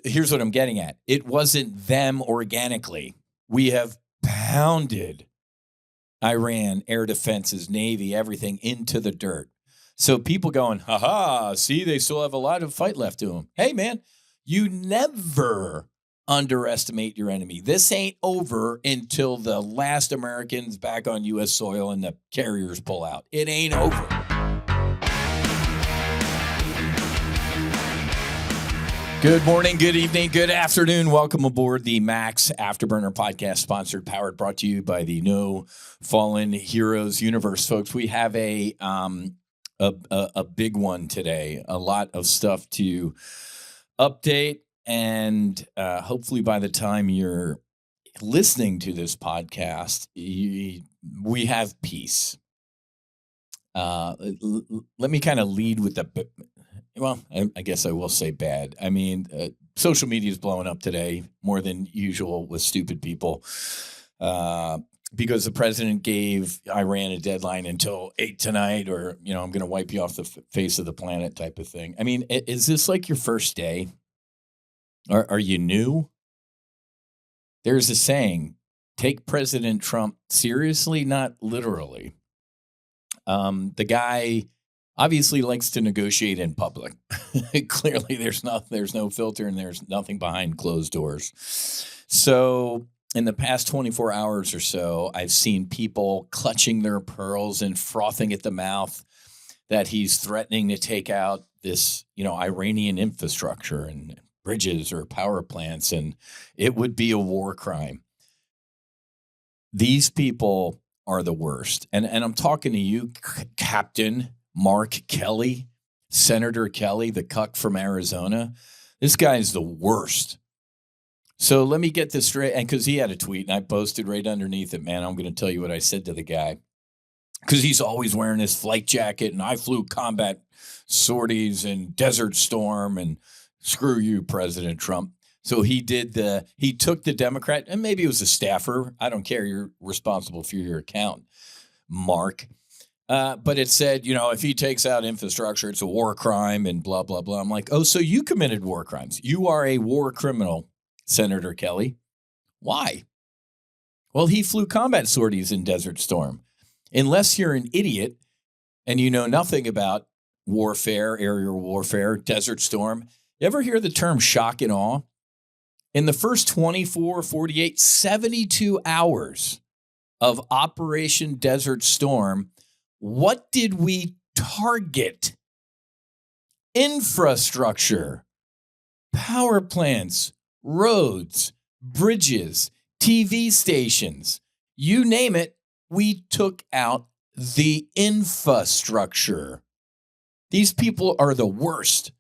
here's what I'm getting at. It wasn't them organically. We have pounded Iran, air defenses, Navy, everything into the dirt. So people going, see, they still have a lot of fight left to them. Hey, man, you never underestimate your enemy. This ain't over until the last American's back on U.S. soil and the carriers pull out. It ain't over. Good morning, good evening, good afternoon. Welcome aboard the MAX Afterburner podcast, brought to you by the No Fallen Heroes universe, folks. We have a big one today. A lot of stuff to update, and hopefully by the time you're listening to this podcast, we have peace. Let me kind of lead with the. Well, I guess I will say bad. I mean, social media is blowing up today more than usual with stupid people because the president gave Iran a deadline until 8 tonight, or, I'm going to wipe you off the face of the planet type of thing. I mean, is this like your first day? Are you new? There's a saying, take President Trump seriously, not literally. The guy obviously likes to negotiate in public. Clearly, there's no filter and there's nothing behind closed doors. So in the past 24 hours or so, I've seen people clutching their pearls and frothing at the mouth that he's threatening to take out this, Iranian infrastructure and bridges or power plants, and it would be a war crime. These people are the worst. And I'm talking to you, Captain Mark Kelly, Senator Kelly, the cuck from Arizona. This guy is the worst. So let me get this straight. And because he had a tweet and I posted right underneath it, man, I'm going to tell you what I said to the guy. Because he's always wearing his flight jacket and I flew combat sorties and Desert Storm and screw you, President Trump. So he took the Democrat, and maybe it was a staffer. I don't care. You're responsible for your account, Mark. But it said, if he takes out infrastructure, it's a war crime and blah, blah, blah. I'm like, oh, so you committed war crimes. You are a war criminal, Senator Kelly. Why? Well, he flew combat sorties in Desert Storm. Unless you're an idiot and you know nothing about warfare, aerial warfare, Desert Storm, you ever hear the term shock and awe? In the first 24, 48, 72 hours of Operation Desert Storm, what did we target? Infrastructure, power plants, roads, bridges, TV stations, you name it, we took out the infrastructure. These people are the worst.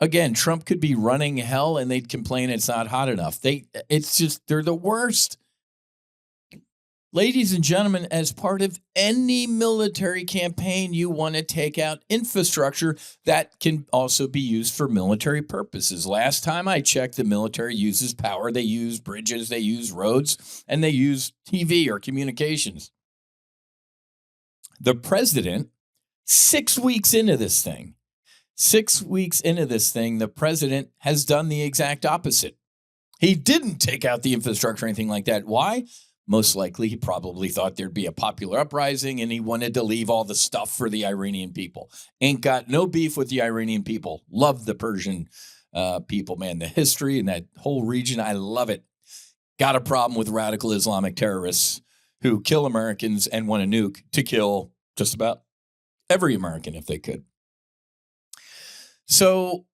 Again, Trump could be running hell and they'd complain it's not hot enough. They're the worst. Ladies and gentlemen, as part of any military campaign, you want to take out infrastructure that can also be used for military purposes. Last time I checked, the military uses power. They use bridges, they use roads, and they use TV or communications. The president, 6 weeks into this thing, the president has done the exact opposite. He didn't take out the infrastructure or anything like that. Why? Most likely, he probably thought there'd be a popular uprising and he wanted to leave all the stuff for the Iranian people. Ain't got no beef with the Iranian people. Love the Persian people, man. The history in that whole region, I love it. Got a problem with radical Islamic terrorists who kill Americans and want a nuke to kill just about every American if they could. So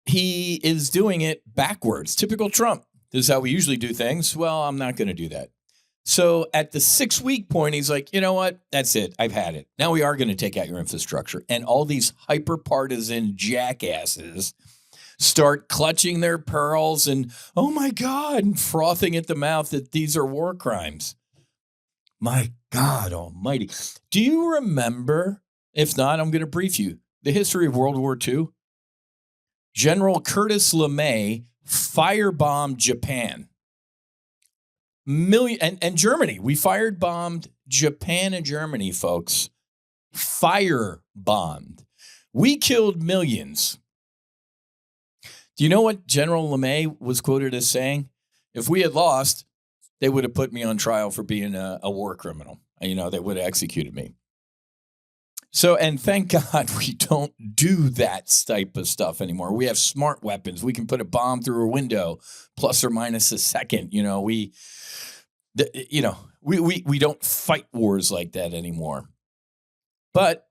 he is doing it backwards. Typical Trump. This is how we usually do things. Well, I'm not going to do that. So at the 6-week point, he's like, you know what? That's it. I've had it. Now we are going to take out your infrastructure. And all these hyper-partisan jackasses start clutching their pearls and, oh my God, and frothing at the mouth that these are war crimes. My God almighty. Do you remember? If not, I'm going to brief you. The history of World War II. General Curtis LeMay firebombed Japan. And Germany. We firebombed Japan and Germany, folks. Firebombed. We killed millions. Do you know what General LeMay was quoted as saying? If we had lost, they would have put me on trial for being a war criminal. They would have executed me. So, and thank God we don't do that type of stuff anymore. We have smart weapons. We can put a bomb through a window, plus or minus a second. We don't fight wars like that anymore. But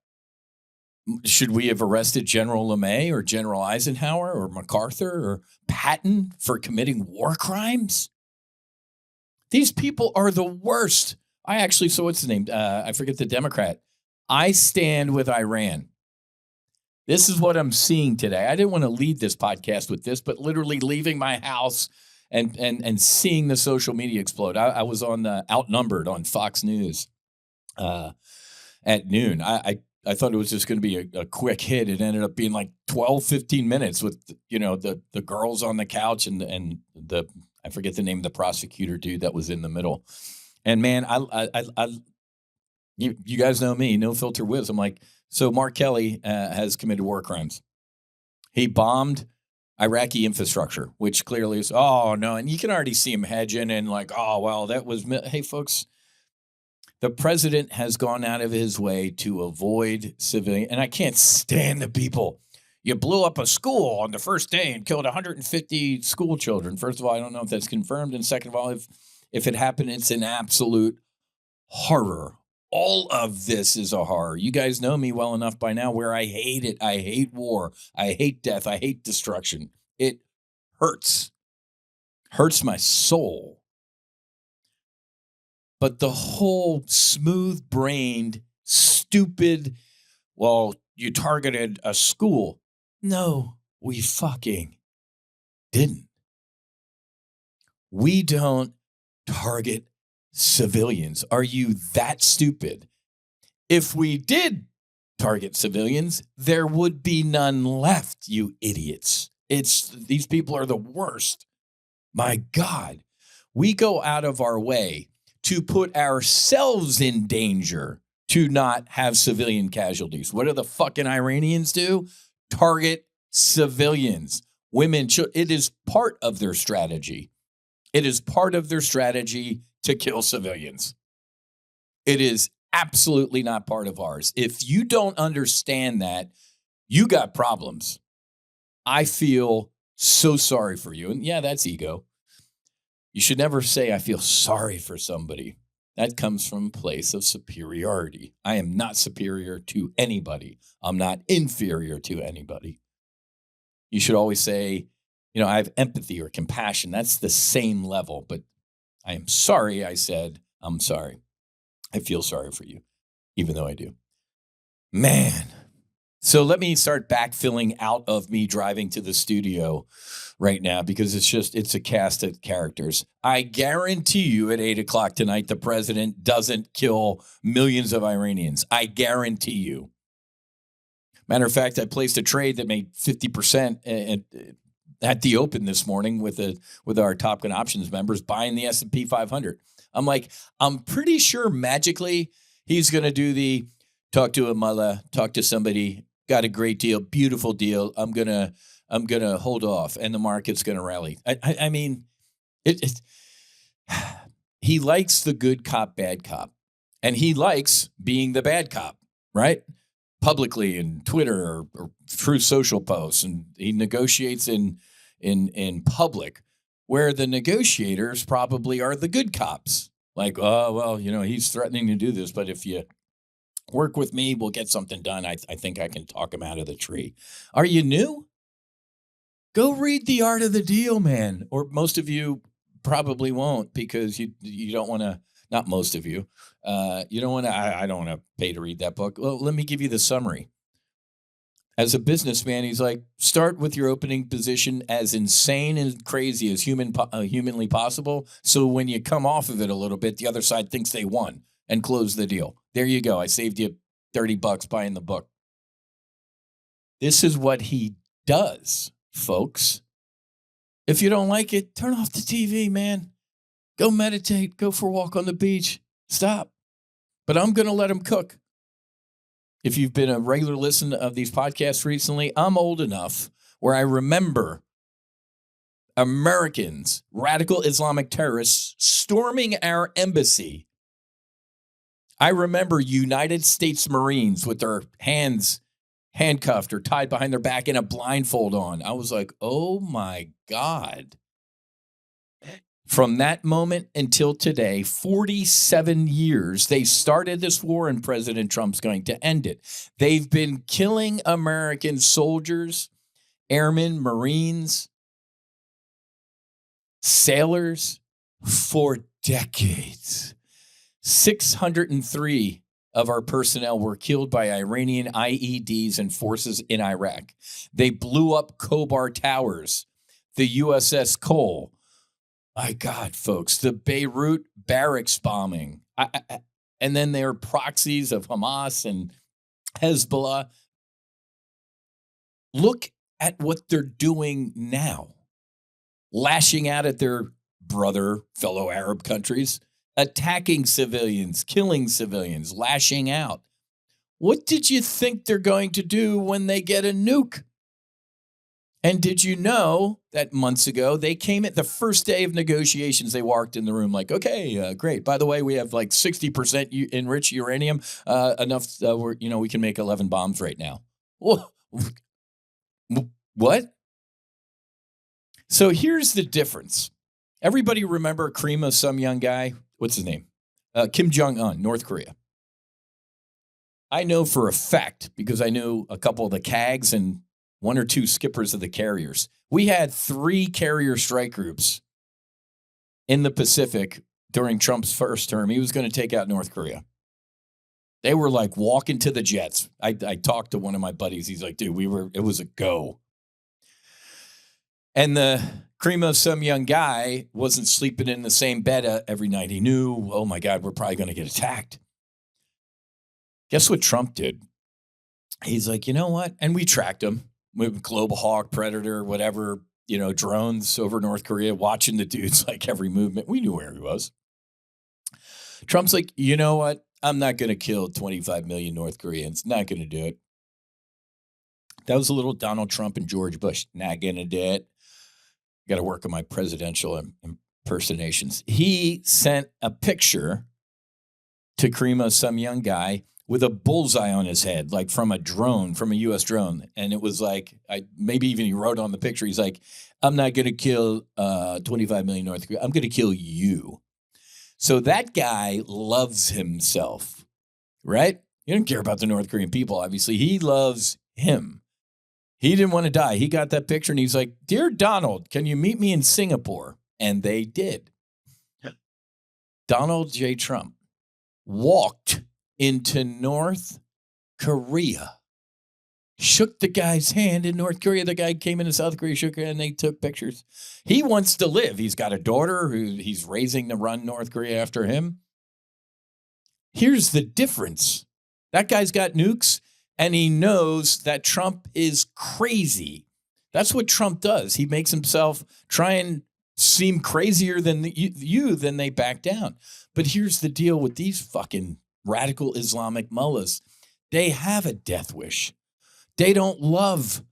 should we have arrested General LeMay or General Eisenhower or MacArthur or Patton for committing war crimes? These people are the worst. So what's the name? I forget the Democrat. I stand with Iran. This is what I'm seeing today. I didn't want to lead this podcast with this, but literally leaving my house and seeing the social media explode. I was on Outnumbered on Fox News at noon. I thought it was just going to be a quick hit. It ended up being like 12, 15 minutes with, the girls on the couch and the I forget the name of the prosecutor dude that was in the middle. And man, you guys know me, no filter Whiz. I'm like, so Mark Kelly has committed war crimes. He bombed Iraqi infrastructure, which clearly is, oh no. And you can already see him hedging and like, oh, well, that was, hey folks, the president has gone out of his way to avoid civilian. And I can't stand the people. You blew up a school on the first day and killed 150 school children. First of all, I don't know if that's confirmed. And second of all, if it happened, it's an absolute horror. All of this is a horror. You guys know me well enough by now where I hate it. I hate war. I hate death. I hate destruction. It hurts. Hurts my soul. But the whole smooth-brained, stupid, well, you targeted a school. No, we fucking didn't. We don't target civilians. Are you that stupid? If we did target civilians, there would be none left, you idiots. These people are the worst. My God, we go out of our way to put ourselves in danger to not have civilian casualties. What do the fucking Iranians do? Target civilians, women. It is part of their strategy. It is part of their strategy to kill civilians. It is absolutely not part of ours. If you don't understand that, you got problems. I feel so sorry for you. And yeah, that's ego. You should never say, I feel sorry for somebody. That comes from a place of superiority. I am not superior to anybody. I'm not inferior to anybody. You should always say, I have empathy or compassion. That's the same level, but I am sorry. I said, I'm sorry. I feel sorry for you, even though I do. Man. So let me start backfilling out of me driving to the studio right now because it's a cast of characters. I guarantee you at 8:00 tonight, the president doesn't kill millions of Iranians. I guarantee you. Matter of fact, I placed a trade that made 50% at the open this morning with our Top Gun Options members buying the S&P 500. I'm like, I'm pretty sure magically he's going to do the talk to a mullah, talk to somebody, got a great deal, beautiful deal. I'm gonna hold off, and the market's gonna rally. I mean, he likes the good cop, bad cop, and he likes being the bad cop, right? Publicly in Twitter or through social posts, and he negotiates in public, where the negotiators probably are the good cops. Like, oh well, he's threatening to do this, but if you work with me, we'll get something done. I think I can talk him out of the tree. Are you new? Go read The Art of the Deal, man. Or most of you probably won't because you don't want to, not most of you, you don't want to, I don't want to pay to read that book. Well, let me give you the summary. As a businessman, he's like, start with your opening position as insane and crazy as humanly possible. So when you come off of it a little bit, the other side thinks they won and close the deal. There you go. I saved you $30 buying the book. This is what he does, folks. If you don't like it, turn off the TV, man. Go meditate. Go for a walk on the beach. Stop. But I'm going to let him cook. If you've been a regular listener of these podcasts recently, I'm old enough where I remember Americans, radical Islamic terrorists, storming our embassy. I remember United States Marines with their hands handcuffed or tied behind their back and a blindfold on. I was like, oh my God. From that moment until today, 47 years, they started this war and President Trump's going to end it. They've been killing American soldiers, airmen, Marines, sailors for decades. 603 of our personnel were killed by Iranian IEDs and forces in Iraq. They blew up Khobar Towers, the USS Cole. My God, folks, the Beirut barracks bombing. And then there are proxies of Hamas and Hezbollah. Look at what they're doing now. Lashing out at their fellow Arab countries, attacking civilians, killing civilians, lashing out. What did you think they're going to do when they get a nuke? And did you know that months ago, they came at the first day of negotiations, they walked in the room like, okay, great. By the way, we have like 60% enriched uranium, enough we can make 11 bombs right now. What? So here's the difference. Everybody remember Krima, some young guy? What's his name? Kim Jong-un, North Korea. I know for a fact, because I knew a couple of the CAGs and one or two skippers of the carriers. We had 3 carrier strike groups in the Pacific during Trump's first term. He was going to take out North Korea. They were like walking to the jets. I talked to one of my buddies. He's like, dude, it was a go. And the cream of some young guy wasn't sleeping in the same bed every night. He knew, oh my God, we're probably going to get attacked. Guess what Trump did? He's like, you know what? And we tracked him. With Global Hawk, Predator, whatever, drones over North Korea, watching the dude's like every movement. We knew where he was. Trump's like, you know what? I'm not going to kill 25 million North Koreans. Not going to do it. That was a little Donald Trump and George Bush. Not going to do it. Got to work on my presidential impersonations. He sent a picture to Krima, some young guy, with a bullseye on his head, like from a drone, from a U.S. drone. And it was like, maybe even he wrote on the picture, he's like, I'm not going to kill 25 million North Korea. I'm going to kill you. So that guy loves himself, right? He didn't care about the North Korean people, obviously. He loves him. He didn't want to die. He got that picture and he's like, Dear Donald, can you meet me in Singapore? And they did. Donald J. Trump walked into North Korea, shook the guy's hand in North Korea. The guy came into South Korea, shook her, and they took pictures. He wants to live. He's got a daughter who he's raising to run North Korea after him. Here's the difference. That guy's got nukes, and he knows that Trump is crazy. That's what Trump does. He makes himself try and seem crazier than you, then they back down. But here's the deal with these fucking radical Islamic mullahs. They have a death wish. They don't love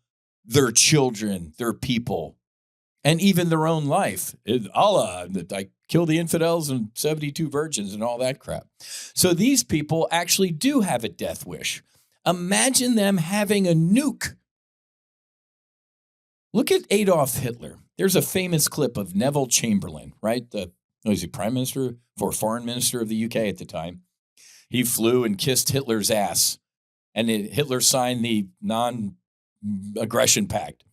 their children, their people, and even their own life. Allah, I kill the infidels and 72 virgins and all that crap. So these people actually do have a death wish. Imagine them having a nuke. Look at Adolf Hitler. There's a famous clip of Neville Chamberlain, right? Was he prime minister or foreign minister of the UK at the time? He flew and kissed Hitler's ass, and Hitler signed the non-aggression pact.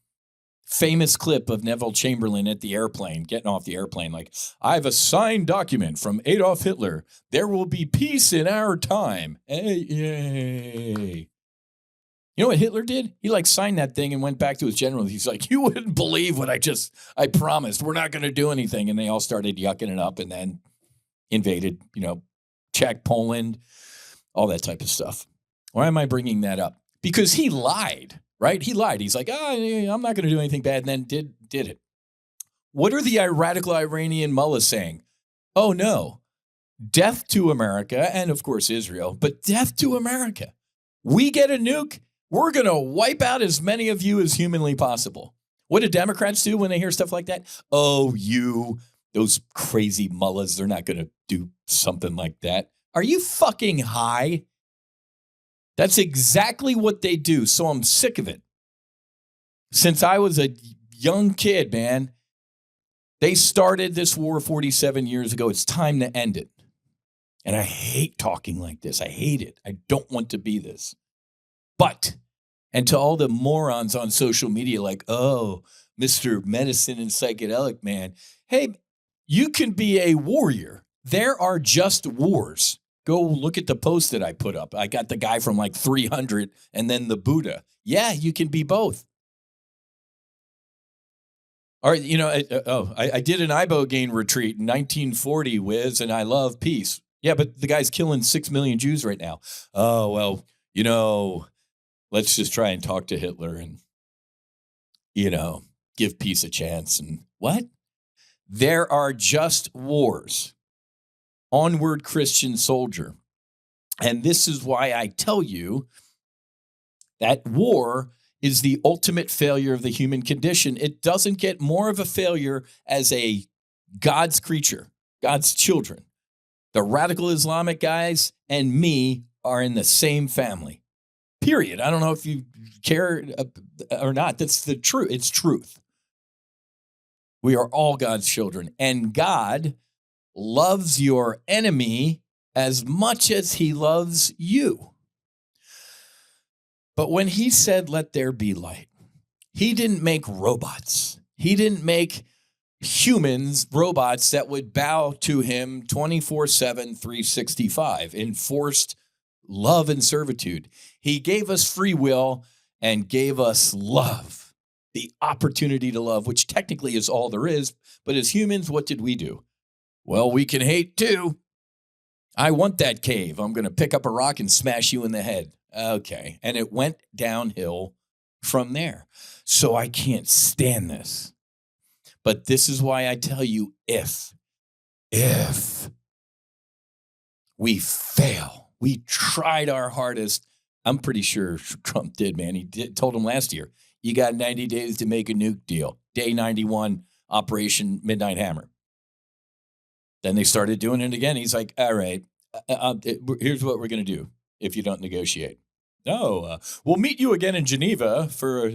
Famous clip of Neville Chamberlain at the airplane, getting off the airplane, like, I have a signed document from Adolf Hitler. There will be peace in our time. Hey, yay. You know what Hitler did? He signed that thing and went back to his generals. He's like, you wouldn't believe what I promised. We're not going to do anything. And they all started yucking it up and then invaded, Czech, Poland, all that type of stuff. Why am I bringing that up? Because he lied, right? He lied. He's like, I'm not going to do anything bad, and then did it. What are the radical Iranian mullahs saying? Oh, no. Death to America, and of course Israel, but death to America. We get a nuke, we're going to wipe out as many of you as humanly possible. What do Democrats do when they hear stuff like that? Oh, those crazy mullahs, they're not going to do something like that. Are you fucking high? That's exactly what they do. So I'm sick of it. Since I was a young kid, man, they started this war 47 years ago. It's time to end it. And I hate talking like this. I hate it. I don't want to be this. But, and to all the morons on social media like, oh, Mr. Medicine and Psychedelic Man, hey, you can be a warrior. There are just wars. Go look at the post that I put up. I got the guy from like 300 and then the Buddha. Yeah, you can be both. All right, I did an ibogaine retreat in 1940, Whiz, and I love peace. Yeah, but the guy's killing 6 million Jews right now. Oh, well, let's just try and talk to Hitler and, give peace a chance. And what? There are just wars. Onward, Christian soldier. And this is why I tell you that war is the ultimate failure of the human condition. It doesn't get more of a failure as a God's creature, God's children. The radical Islamic guys and me are in the same family, period. I don't know if you care or not. That's the truth. It's truth. We are all God's children, and God loves your enemy as much as he loves you. But when he said, let there be light, he didn't make robots. He didn't make humans, robots that would bow to him 24/7, 365, enforced love and servitude. He gave us free will and gave us love, the opportunity to love, which technically is all there is. But as humans, what did we do? Well, we can hate too. I want that cave. I'm going to pick up a rock and smash you in the head. Okay. And it went downhill from there. So I can't stand this. But this is why I tell you, if we fail, we tried our hardest. I'm pretty sure Trump did, man. He told him last year, you got 90 days to make a nuke deal. Day 91, Operation Midnight Hammer. Then they started doing it again. He's like, all right, here's what we're going to do if you don't negotiate. No, we'll meet you again in Geneva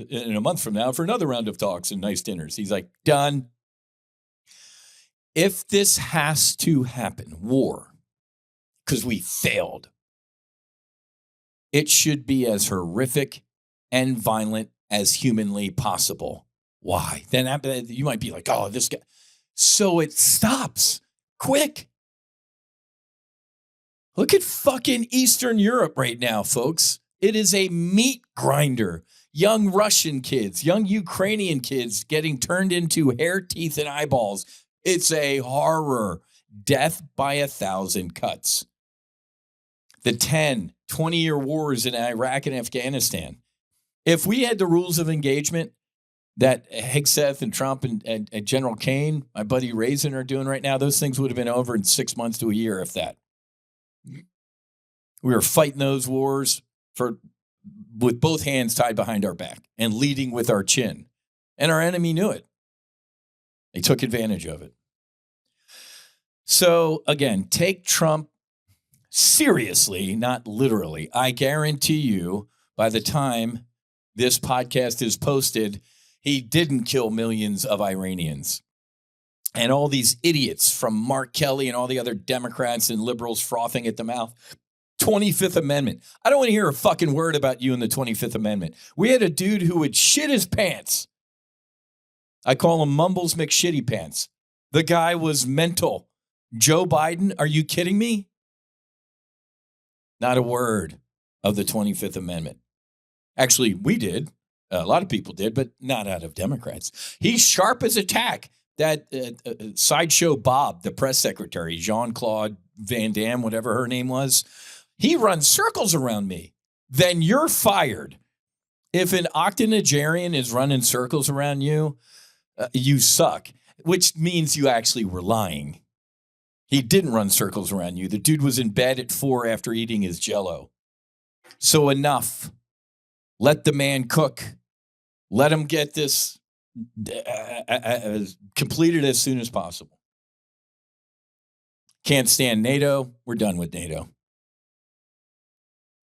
in a month from now for another round of talks and nice dinners. He's like, done. If this has to happen, war, because we failed, it should be as horrific and violent as humanly possible. Why? Then you might be like, oh, this guy. So it stops. Quick. Look at fucking Eastern Europe right now, folks. It is a meat grinder. Young Russian kids, young Ukrainian kids getting turned into hair, teeth, and eyeballs. It's a horror. Death by 1,000 cuts. The 10, 20-year wars in Iraq and Afghanistan. If we had the rules of engagement that Hegseth and Trump and General Kane, my buddy Raisin, are doing right now, those things would have been over in 6 months to a year, if that. We were fighting those wars with both hands tied behind our back and leading with our chin. And our enemy knew it. They took advantage of it. So, again, take Trump seriously, not literally. I guarantee you, by the time this podcast is posted, he didn't kill millions of Iranians. And all these idiots from Mark Kelly and all the other Democrats and liberals frothing at the mouth. 25th Amendment. I don't want to hear a fucking word about you in the 25th Amendment. We had a dude who would shit his pants. I call him Mumbles McShitty Pants. The guy was mental. Joe Biden, are you kidding me? Not a word of the 25th Amendment. Actually, we did. A lot of people did, but not out of Democrats. He's sharp as a tack. That Sideshow Bob, the press secretary, Jean-Claude Van Damme, whatever her name was, he runs circles around me. Then you're fired. If an octogenarian is running circles around you, you suck, which means you actually were lying. He didn't run circles around you. The dude was in bed at 4 after eating his Jell-O. So enough. Let the man cook. Let him get this completed as soon as possible. Can't stand NATO. We're done with NATO.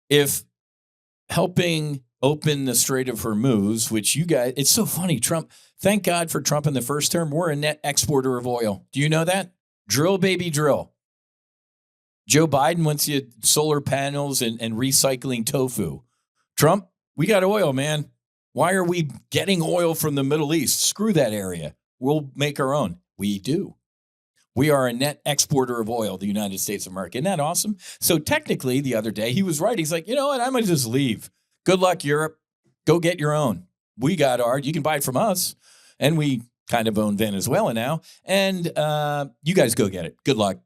If helping open the Strait of Hormuz, which you guys, it's so funny. Trump, thank God for Trump in the first term. We're a net exporter of oil. Do you know that? Drill, baby, drill. Joe Biden wants you solar panels and recycling tofu. Trump, we got oil, man. Why are we getting oil from the Middle East? Screw that area. We'll make our own. We do. We are a net exporter of oil, the United States of America. Isn't that awesome? So technically, the other day, he was right. He's like, you know what? I'm going to just leave. Good luck, Europe. Go get your own. We got ours. You can buy it from us. And we kind of own Venezuela now. And you guys go get it. Good luck.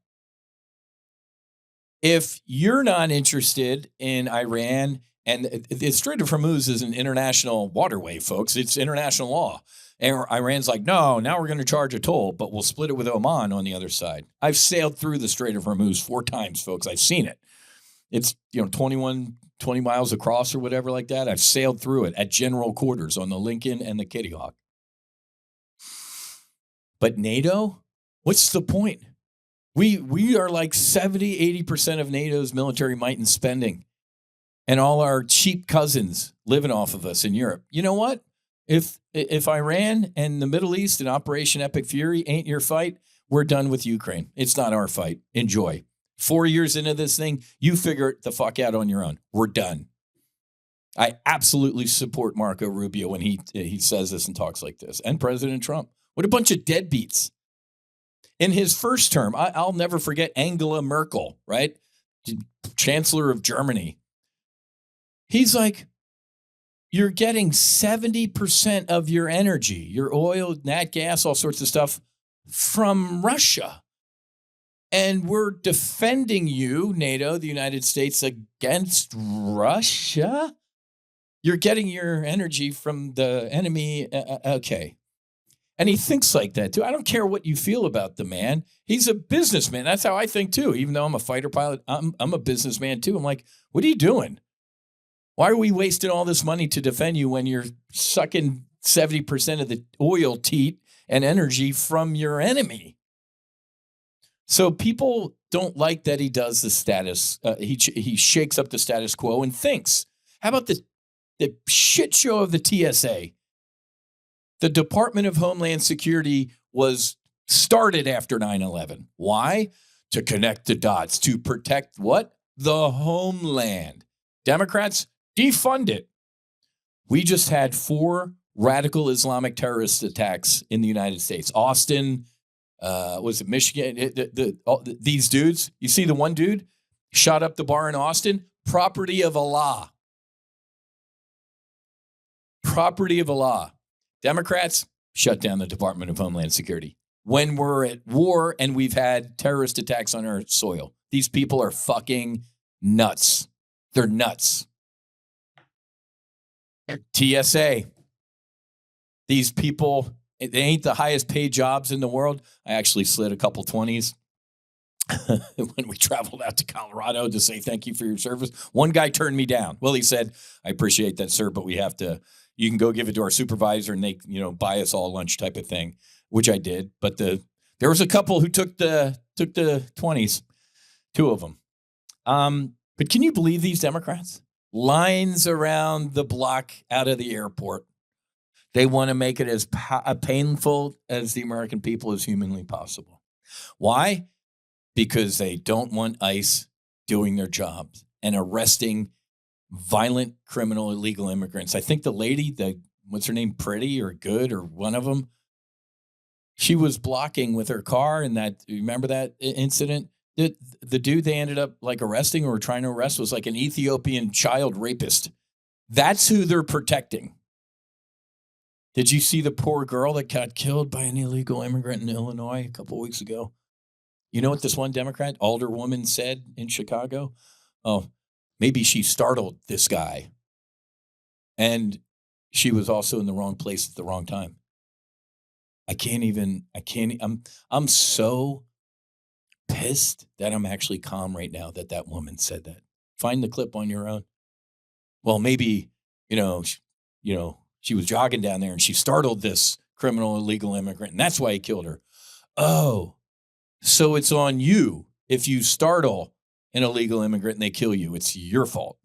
If you're not interested in Iran, and the Strait of Hormuz is an international waterway, folks. It's international law. And Iran's like, no, now we're going to charge a toll, but we'll split it with Oman on the other side. I've sailed through the Strait of Hormuz 4 times, folks. I've seen it. It's 20 miles across or whatever like that. I've sailed through it at general quarters on the Lincoln and the Kitty Hawk. But NATO, what's the point? We are like 70-80% of NATO's military might and spending, and all our cheap cousins living off of us in Europe. You know what? If Iran and the Middle East and Operation Epic Fury ain't your fight, we're done with Ukraine. It's not our fight. Enjoy. 4 years into this thing, you figure it the fuck out on your own. We're done. I absolutely support Marco Rubio when he says this and talks like this, and President Trump. What a bunch of deadbeats. In his first term, I'll never forget Angela Merkel, right? Chancellor of Germany. He's like, you're getting 70% of your energy, your oil, nat gas, all sorts of stuff from Russia. And we're defending you, NATO, the United States, against Russia? You're getting your energy from the enemy. Okay. And he thinks like that, too. I don't care what you feel about the man. He's a businessman. That's how I think, too. Even though I'm a fighter pilot, I'm a businessman, too. I'm like, what are you doing? Why are we wasting all this money to defend you when you're sucking 70% of the oil teat and energy from your enemy? So people don't like that he does the status. He shakes up the status quo and thinks. How about the shit show of the TSA? The Department of Homeland Security was started after 9/11. Why? To connect the dots, to protect what? The homeland. Democrats, defund it. We just had 4 radical Islamic terrorist attacks in the United States. Austin, was it Michigan? These dudes, you see the one dude shot up the bar in Austin? Property of Allah. Property of Allah. Democrats, shut down the Department of Homeland Security. When we're at war and we've had terrorist attacks on our soil, these people are fucking nuts. They're nuts. TSA. These people, they ain't the highest paid jobs in the world. I actually slid a couple 20s when we traveled out to Colorado to say thank you for your service. One guy turned me down. Well, he said, I appreciate that, sir, but you can go give it to our supervisor and they, buy us all lunch type of thing, which I did. But there was a couple who took the 20s, 2 of them. But can you believe these Democrats? Lines around the block out of the airport. They want to make it as painful as the American people as humanly possible. Why? Because they don't want ICE doing their jobs and arresting violent criminal illegal immigrants. I think the lady, what's her name, Pretty or Good or one of them, she was blocking with her car, and remember that incident? The dude they ended up arresting or trying to arrest was an Ethiopian child rapist. That's who they're protecting. Did you see the poor girl that got killed by an illegal immigrant in Illinois a couple weeks ago? You know what this one Democrat alderwoman said in Chicago? Oh, maybe she startled this guy. And she was also in the wrong place at the wrong time. I'm so pissed that I'm actually calm right now that woman said that. Find the clip on your own. Well, maybe, she was jogging down there and she startled this criminal illegal immigrant, and that's why he killed her. Oh, so it's on you if you startle an illegal immigrant and they kill you. It's your fault.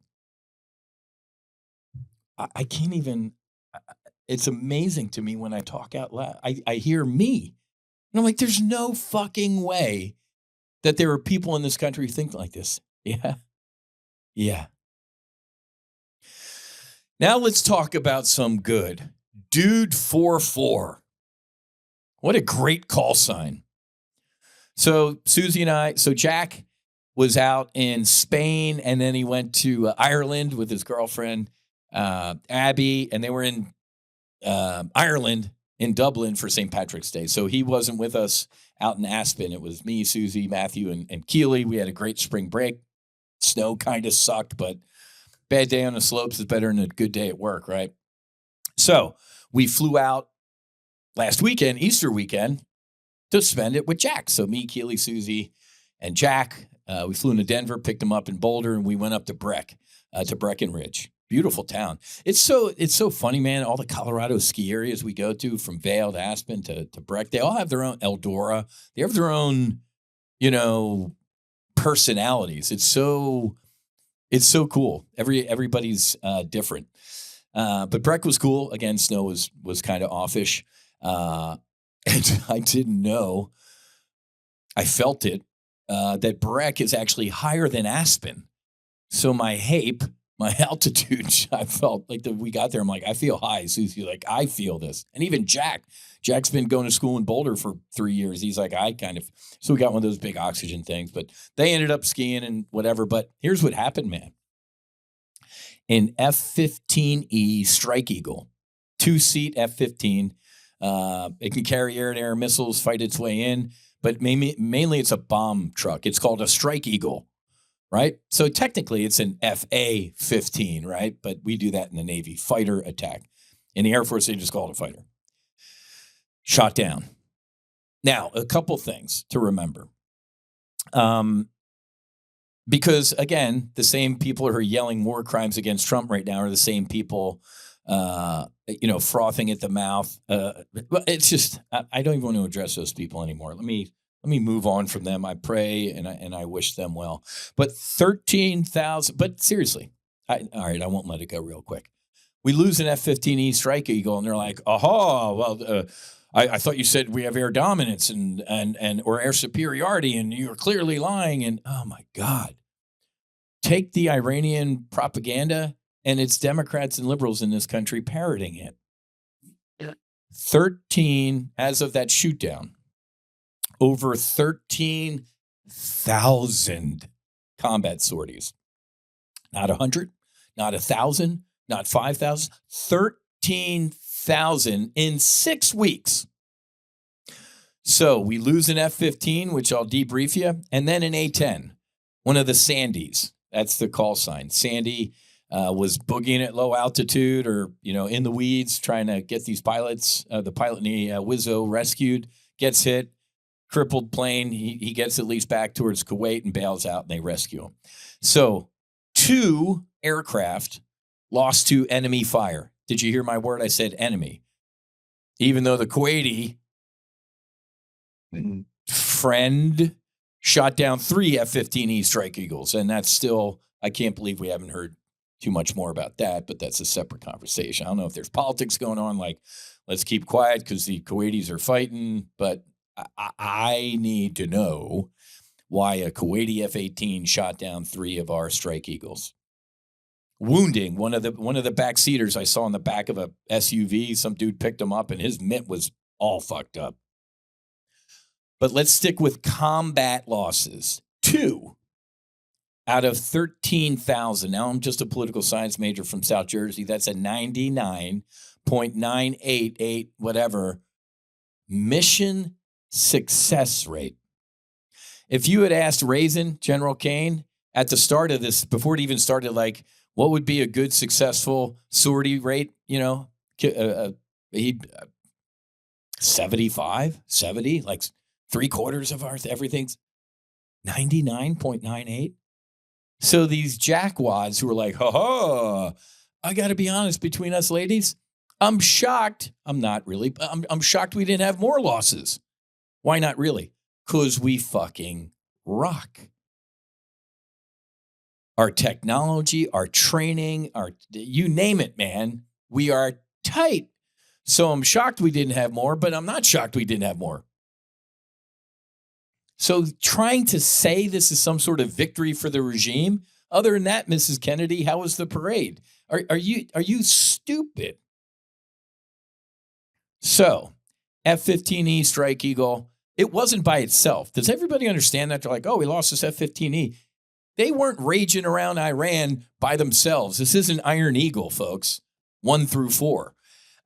I can't even. It's amazing to me when I talk out loud. I hear me, and I'm like, there's no fucking way that there are people in this country who think like this. Yeah. Yeah. Now let's talk about some good. Dude 44. What a great call sign. So Susie and Jack was out in Spain, and then he went to Ireland with his girlfriend, Abby, and they were in Ireland, in Dublin for St. Patrick's Day. So he wasn't with us out in Aspen. It was me, Susie, Matthew, and Keely. We had a great spring break. Snow kind of sucked, but bad day on the slopes is better than a good day at work, right? So we flew out last weekend, Easter weekend, to spend it with Jack. So me, Keely, Susie, and Jack, we flew into Denver, picked him up in Boulder, and we went up to Breckenridge. Beautiful town. It's so funny, man. All the Colorado ski areas we go to, from Vail to Aspen to Breck, they all have their own Eldora. They have their own, personalities. It's so cool. Everybody's different. But Breck was cool. Again, snow was kind of offish. And I didn't know. I felt it. That Breck is actually higher than Aspen. So my altitude, I felt like we got there. I'm like, I feel high. Susie's like, I feel this. And even Jack's been going to school in Boulder for 3 years. He's like, so we got one of those big oxygen things, but they ended up skiing and whatever. But here's what happened, man. An F-15E Strike Eagle, 2-seat F-15. It can carry air-to-air missiles, fight its way in, but mainly it's a bomb truck. It's called a Strike Eagle. Right? So technically it's an FA-15, right? But we do that in the Navy, fighter attack. In the Air Force, they just call it a fighter. Shot down. Now, a couple things to remember. Because, again, the same people who are yelling war crimes against Trump right now are the same people, frothing at the mouth. It's just, I don't even want to address those people anymore. Let me move on from them. I pray and I wish them well. But 13,000. But seriously, all right, I won't let it go real quick. We lose an F-15E Strike Eagle, and they're like, "Aha! Well, I thought you said we have air dominance and or air superiority, and you're clearly lying." And oh my God, take the Iranian propaganda, and it's Democrats and liberals in this country parroting it. 13 as of that shoot down. Over 13,000 combat sorties. Not 100, not 1,000, not 5,000. 13,000 in 6 weeks. So we lose an F-15, which I'll debrief you, and then an A-10, one of the Sandys. That's the call sign. Sandy was boogieing at low altitude or, in the weeds, trying to get these pilots, the pilot in the Wizzo rescued, gets hit. Crippled plane. He gets at least back towards Kuwait and bails out, and they rescue him. So 2 aircraft lost to enemy fire. Did you hear my word? I said enemy. Even though the Kuwaiti friend shot down 3 F-15E Strike Eagles, and that's still, I can't believe we haven't heard too much more about that, but that's a separate conversation. I don't know if there's politics going on, like let's keep quiet because the Kuwaitis are fighting, but I need to know why a Kuwaiti F-18 shot down 3 of our Strike Eagles, wounding one of the backseaters. I saw in the back of a SUV. Some dude picked him up, and his mitt was all fucked up. But let's stick with combat losses. 2 out of 13,000. Now I'm just a political science major from South Jersey. That's a 99.988 whatever mission success rate. If you had asked General Kane, at the start of this, before it even started, like, what would be a good successful sortie rate? He'd 75, 70, like 3/4 of our everything's 99.98. So these jackwads who are like, I got to be honest, between us ladies, I'm shocked. I'm not really. I'm shocked we didn't have more losses. Why not really? Because we fucking rock. Our technology, our training, you name it, man. We are tight. So I'm shocked we didn't have more, but I'm not shocked we didn't have more. So trying to say this is some sort of victory for the regime, other than that, Mrs. Kennedy, how was the parade? Are you stupid? So F-15E Strike Eagle, it wasn't by itself. Does everybody understand that? They're like, oh, we lost this F-15E. They weren't raging around Iran by themselves. This isn't Iron Eagle, folks, 1 through 4.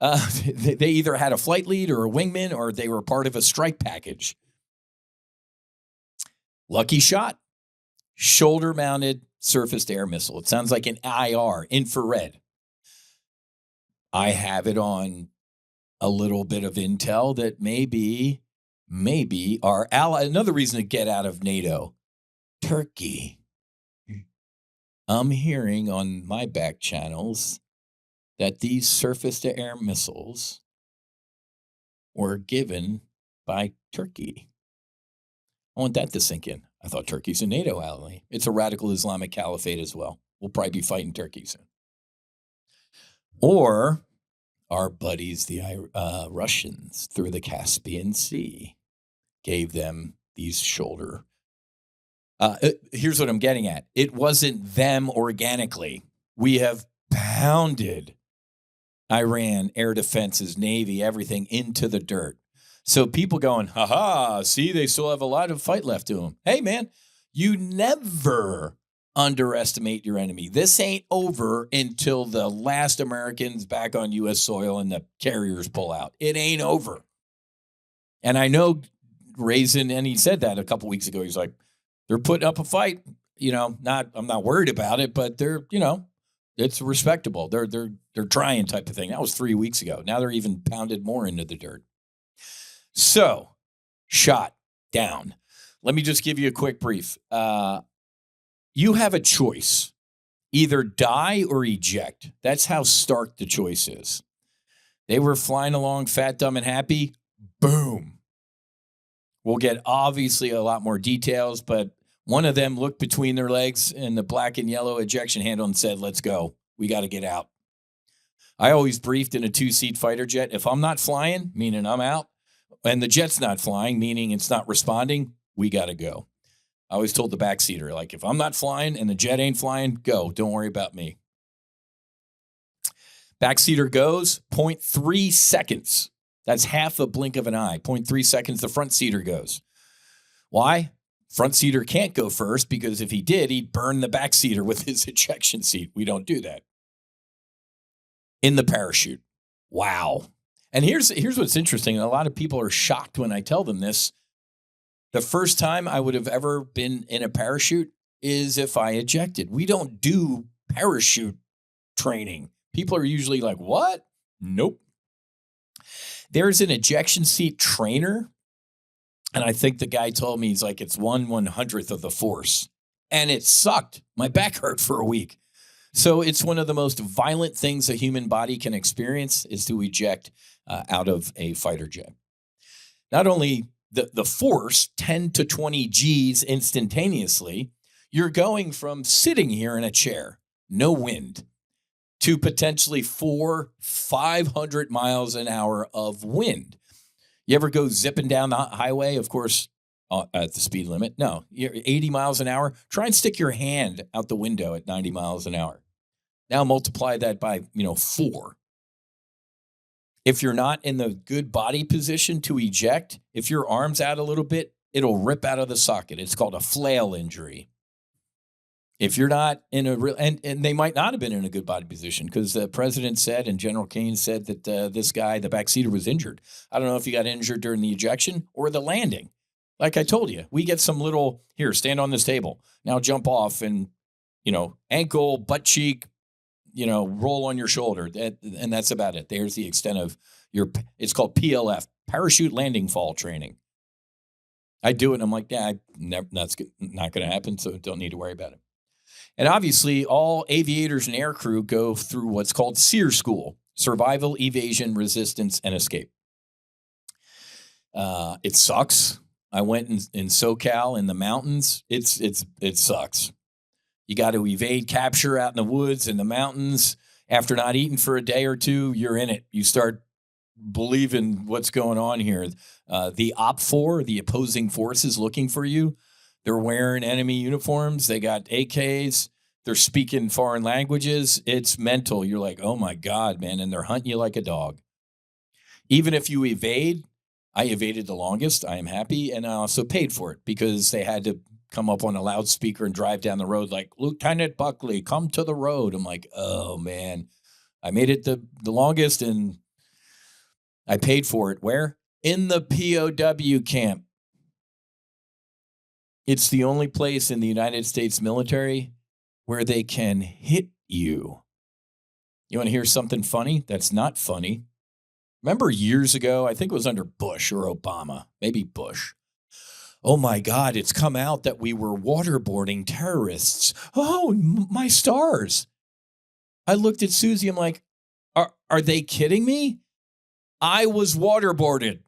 They either had a flight lead or a wingman, or they were part of a strike package. Lucky shot, shoulder-mounted surface-to-air missile. It sounds like an IR, infrared. I have it on a little bit of intel that maybe our ally, another reason to get out of NATO, Turkey. I'm hearing on my back channels that these surface-to-air missiles were given by Turkey. I want that to sink in. I thought Turkey's a NATO ally. It's a radical Islamic caliphate as well. We'll probably be fighting Turkey soon. Or our buddies, the Russians, through the Caspian Sea, gave them these shoulder. Here's what I'm getting at. It wasn't them organically. We have pounded Iran, air defenses, Navy, everything into the dirt. So people going, see, they still have a lot of fight left to them. Hey, man, you never underestimate your enemy. This ain't over until the last American's back on U.S. soil and the carriers pull out. It ain't over. And I know Raisin, and he said that a couple weeks ago. He's like, they're putting up a fight. I'm not worried about it, but they're, it's respectable. They're trying type of thing. That was 3 weeks ago. Now they're even pounded more into the dirt. So, shot down. Let me just give you a quick brief. You have a choice. Either die or eject. That's how stark the choice is. They were flying along fat, dumb, and happy. Boom. We'll get obviously a lot more details, but one of them looked between their legs in the black and yellow ejection handle and said, let's go. We got to get out. I always briefed in a 2-seat fighter jet. If I'm not flying, meaning I'm out, and the jet's not flying, meaning it's not responding, we got to go. I always told the backseater, like, if I'm not flying and the jet ain't flying, go. Don't worry about me. Backseater goes, 0.3 seconds. That's half a blink of an eye. 0.3 seconds, the front seater goes. Why? Front seater can't go first because if he did, he'd burn the backseater with his ejection seat. We don't do that. In the parachute. Wow. And here's what's interesting. A lot of people are shocked when I tell them this. The first time I would have ever been in a parachute is if I ejected. We don't do parachute training. People are usually like, what? Nope. There's an ejection seat trainer. And I think the guy told me, he's like, it's 1/100th of the force. And it sucked. My back hurt for a week. So it's one of the most violent things a human body can experience is to eject out of a fighter jet. Not only the force, 10 to 20 Gs instantaneously, you're going from sitting here in a chair, no wind, to potentially 500 miles an hour of wind. You ever go zipping down the highway, of course, at the speed limit? No, you're 80 miles an hour. Try and stick your hand out the window at 90 miles an hour. Now multiply that by, 4. If you're not in the good body position to eject, if your arm's out a little bit, it'll rip out of the socket. It's called a flail injury. If you're not in a real, and they might not have been in a good body position because the president said and General Kane said that this guy, the backseater, was injured. I don't know if he got injured during the ejection or the landing. Like I told you, we get some little, here, stand on this table. Now jump off and, ankle, butt cheek, roll on your shoulder. And that's about it. There's the extent of it's called PLF, parachute landing fall training. I do it and I'm like, that's not going to happen, so don't need to worry about it. And obviously, all aviators and aircrew go through what's called SEER school. survival, evasion, resistance, and escape. It sucks. I went in SoCal in the mountains. It sucks. You got to evade capture out in the woods in the mountains. After not eating for a day or two, you're in it. You start believing what's going on here. The OP4, the opposing forces looking for you, they're wearing enemy uniforms. They got AKs. They're speaking foreign languages. It's mental. You're like, oh my God, man. And they're hunting you like a dog. Even if you evade, I evaded the longest. I am happy. And I also paid for it because they had to come up on a loudspeaker and drive down the road like, Lieutenant Buckley, come to the road. I'm like, oh, man. I made it the longest, and I paid for it. Where? In the POW camp. It's the only place in the United States military where they can hit you. You want to hear something funny? That's not funny. Remember years ago, I think it was under Bush or Obama, maybe Bush. Oh my God, it's come out that we were waterboarding terrorists. Oh, my stars. I looked at Susie, I'm like, are they kidding me? I was waterboarded.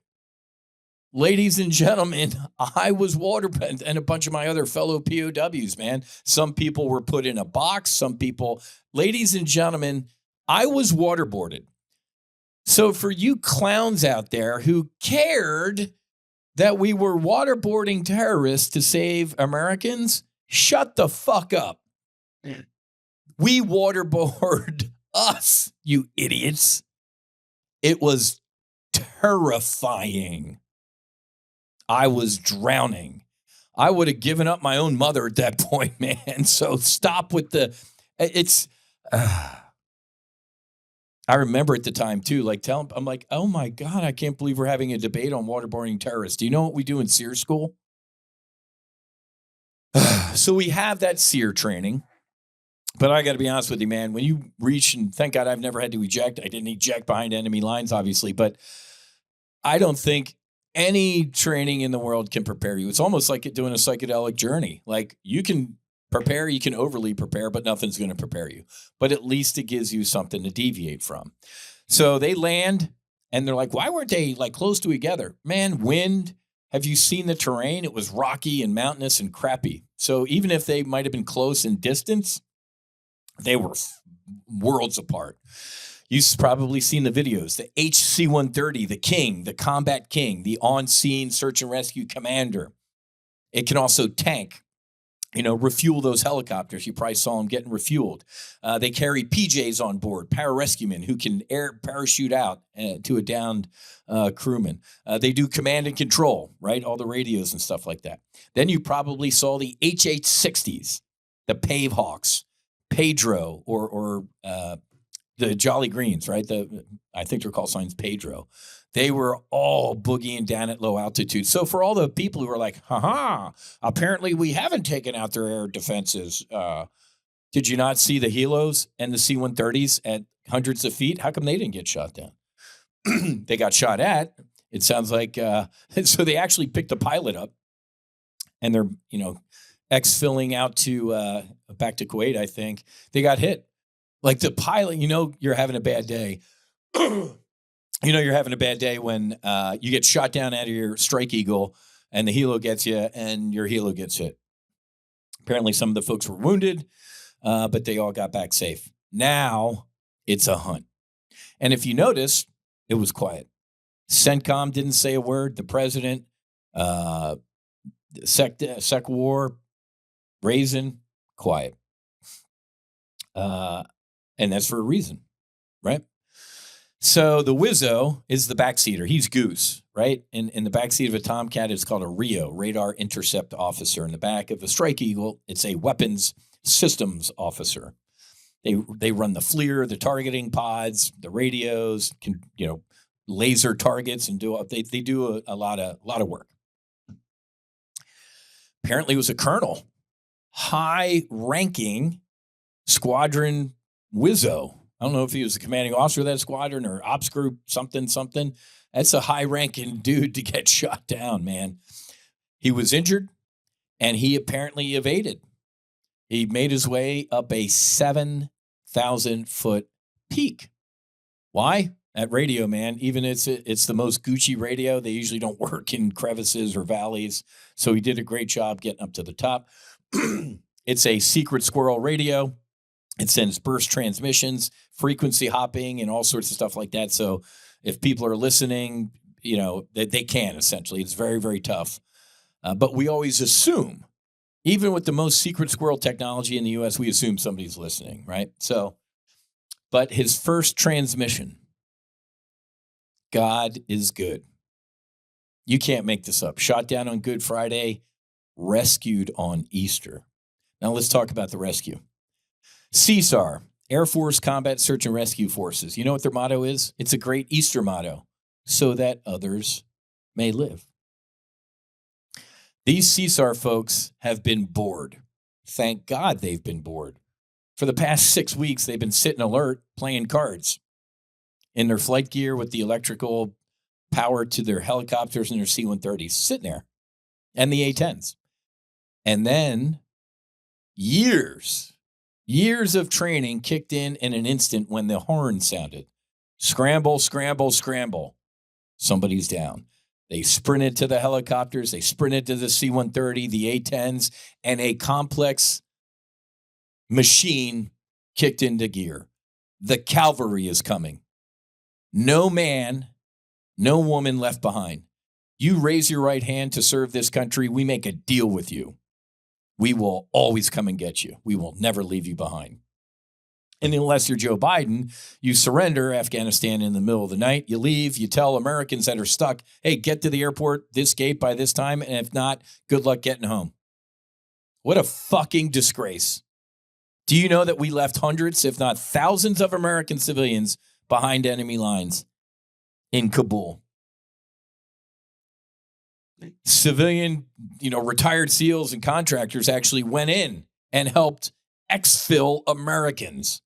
Ladies and gentlemen, I was waterboarded, and a bunch of my other fellow POWs, man. Some people were put in a box, some people, ladies and gentlemen, I was waterboarded. So for you clowns out there who cared that we were waterboarding terrorists to save Americans, shut the fuck up. We waterboard us, you idiots. It was terrifying. I was drowning. I would have given up my own mother at that point, man. So stop with I remember at the time too, like I'm like, oh my God, I can't believe we're having a debate on waterboarding terrorists. Do you know what we do in SEER school? So we have that SEER training, but I got to be honest with you, man, when you reach, and thank God I've never had to eject. I didn't eject behind enemy lines, obviously, but I don't think any training in the world can prepare you. It's almost like doing a psychedelic journey. Like you can prepare, you can overly prepare, but nothing's going to prepare you. But at least it gives you something to deviate from. So they land, and they're like, why weren't they like close to together? Man, wind. Have you seen the terrain? It was rocky and mountainous and crappy. So even if they might have been close in distance, they were worlds apart. You've probably seen the videos, the HC-130, the King, the Combat King, the on-scene search and rescue commander. It can also tank, refuel those helicopters. You probably saw them getting refueled. They carry PJs on board, pararescuemen who can parachute out to a downed crewman. They do command and control, right? All the radios and stuff like that. Then you probably saw the HH-60s, the Pave Hawks, Pedro, or the Jolly Greens, right? I think their call sign's Pedro. They were all boogieing down at low altitude. So for all the people who are like, apparently we haven't taken out their air defenses. Did you not see the Helos and the C-130s at hundreds of feet? How come they didn't get shot down? They got shot at. It sounds like, so they actually picked the pilot up, and they're, exfilling out to back to Kuwait, I think. They got hit. Like the pilot, you're having a bad day. You're having a bad day when you get shot down out of your Strike Eagle and the helo gets you and your helo gets hit. Apparently some of the folks were wounded, but they all got back safe. Now it's a hunt. And if you notice, it was quiet. CENTCOM didn't say a word. The president, Sec War, Raisin, quiet. And that's for a reason, right? So the Wizzo is the backseater. He's Goose, right? In the backseat of a Tomcat, it's called a RIO, Radar Intercept Officer. In the back of the Strike Eagle, it's a Weapons Systems Officer. They run the FLIR, the targeting pods, the radios, laser targets, and they do a lot of work. Apparently, it was a colonel, high-ranking squadron Wizzo. I don't know if he was the commanding officer of that squadron or ops group, something. That's a high-ranking dude to get shot down, man. He was injured, and he apparently evaded. He made his way up a 7,000-foot peak. Why? That radio, man, even it's the most Gucci radio, they usually don't work in crevices or valleys. So he did a great job getting up to the top. It's a secret squirrel radio. It sends burst transmissions, frequency hopping, and all sorts of stuff like that. So if people are listening, they can essentially. It's very, very tough. But we always assume, even with the most secret squirrel technology in the U.S., we assume somebody's listening, right? So, but his first transmission, God is good. You can't make this up. Shot down on Good Friday, rescued on Easter. Now let's talk about the rescue. CSAR, Air Force Combat Search and Rescue Forces. You know what their motto is? It's a great Easter motto, so that others may live. These CSAR folks have been bored. Thank God they've been bored. For the past 6 weeks, they've been sitting alert playing cards in their flight gear with the electrical power to their helicopters and their C-130s, sitting there, and the A-10s. And then years of training kicked in an instant when the horn sounded. Scramble, scramble, scramble. Somebody's down. They sprinted to the helicopters. They sprinted to the C-130, the A-10s, and a complex machine kicked into gear. The cavalry is coming. No man, no woman left behind. You raise your right hand to serve this country, we make a deal with you. We will always come and get you. We will never leave you behind. And unless you're Joe Biden, you surrender Afghanistan in the middle of the night. You leave. You tell Americans that are stuck, hey, get to the airport this gate by this time. And if not, good luck getting home. What a fucking disgrace. Do you know that we left hundreds, if not thousands of American civilians behind enemy lines in Kabul? Civilian, retired SEALs and contractors actually went in and helped exfil Americans.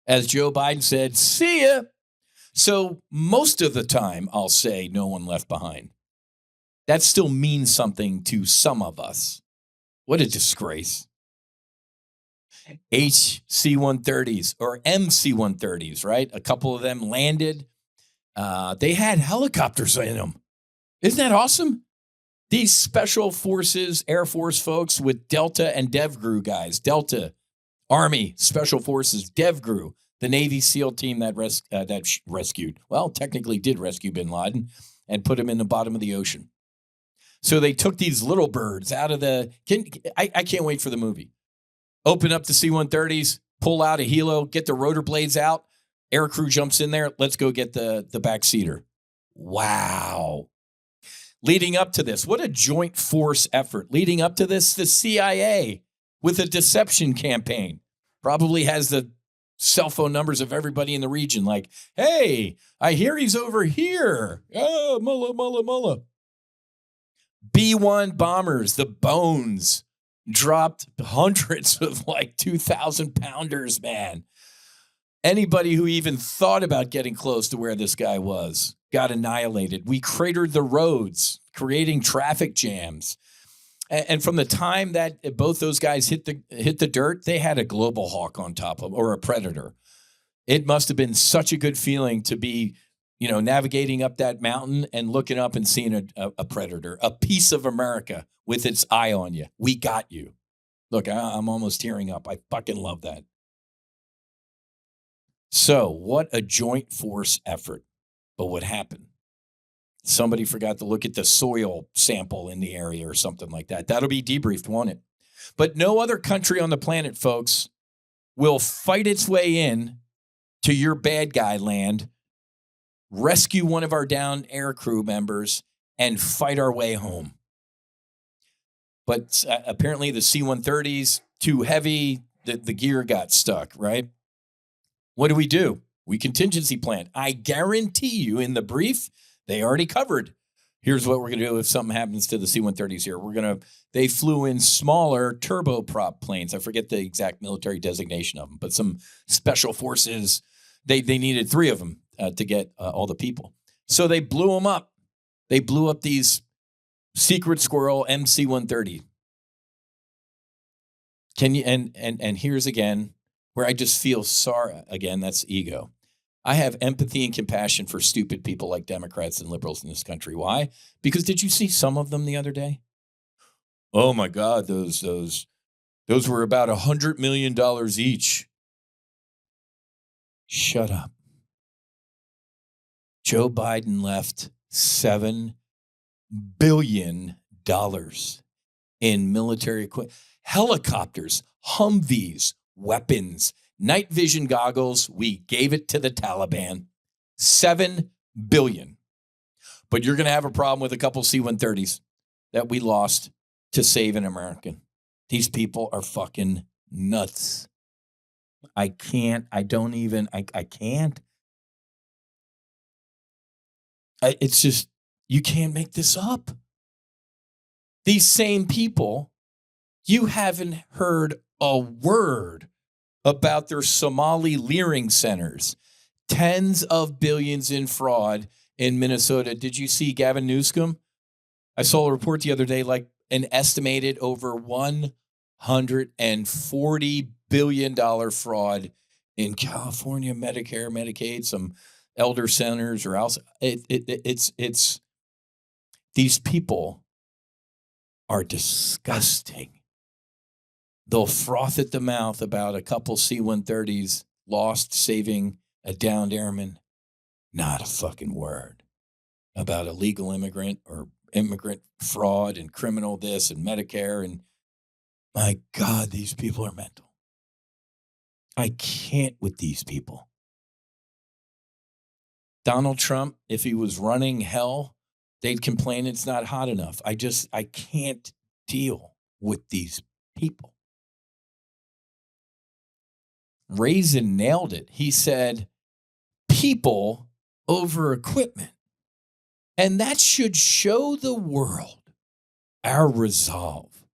As Joe Biden said, see ya. So most of the time, I'll say no one left behind. That still means something to some of us. What a disgrace. HC-130s or MC-130s, right? A couple of them landed. They had helicopters in them. Isn't that awesome? These special forces, Air Force folks with Delta and DevGru guys, Delta, Army, Special Forces, DevGru, the Navy SEAL team that rescued, well, technically did rescue bin Laden and put him in the bottom of the ocean. So they took these little birds out of I can't wait for the movie. Open up the C-130s, pull out a helo, get the rotor blades out. Aircrew jumps in there. Let's go get the backseater. Wow. Leading up to this, what a joint force effort. Leading up to this, the CIA with a deception campaign probably has the cell phone numbers of everybody in the region. Like, hey, I hear he's over here. Oh, mullah. B-1 bombers, the Bones, dropped hundreds of 2,000 pounders, man. Anybody who even thought about getting close to where this guy was got annihilated. We cratered the roads, creating traffic jams. And from the time that both those guys hit the dirt, they had a Global Hawk on top of, or a Predator. It must have been such a good feeling to be, navigating up that mountain and looking up and seeing a Predator, a piece of America with its eye on you. We got you. Look, I'm almost tearing up. I fucking love that. So what a joint force effort. But what happened? Somebody forgot to look at the soil sample in the area or something like that. That'll be debriefed, won't it? But no other country on the planet, folks, will fight its way in to your bad guy land, rescue one of our downed aircrew members, and fight our way home. But apparently the C-130s, too heavy, the gear got stuck, right? What do? We contingency plan. I guarantee you in the brief, they already covered. Here's what we're going to do if something happens to the C-130s here. They flew in smaller turboprop planes. I forget the exact military designation of them, but some special forces, they needed 3 of them to get all the people. So they blew them up. They blew up these secret squirrel MC-130. Can you, and here's again, where I just feel sorry, again, that's ego. I have empathy and compassion for stupid people like Democrats and liberals in this country. Why? Because did you see some of them the other day? Oh my God, those were about $100 million each. Shut up. Joe Biden left $7 billion in military equipment, helicopters, Humvees, weapons, night vision goggles. We gave it to the Taliban. $7 billion. But you're going to have a problem with a couple C-130s that we lost to save an American. These people are fucking nuts. I can't. It's just, you can't make this up. These same people, you haven't heard a word about their Somali leering centers. Tens of billions in fraud in Minnesota. Did you see Gavin Newsom? I saw a report the other day, like an estimated over $140 billion fraud in California, Medicare, Medicaid, some elder centers or else. It's these people are disgusting. They'll froth at the mouth about a couple C-130s lost saving a downed airman. Not a fucking word about illegal immigrant or immigrant fraud and criminal this and Medicare. And my God, these people are mental. I can't with these people. Donald Trump, if he was running hell, they'd complain it's not hot enough. I can't deal with these people. Raisin nailed it. He said, people over equipment. And that should show the world our resolve.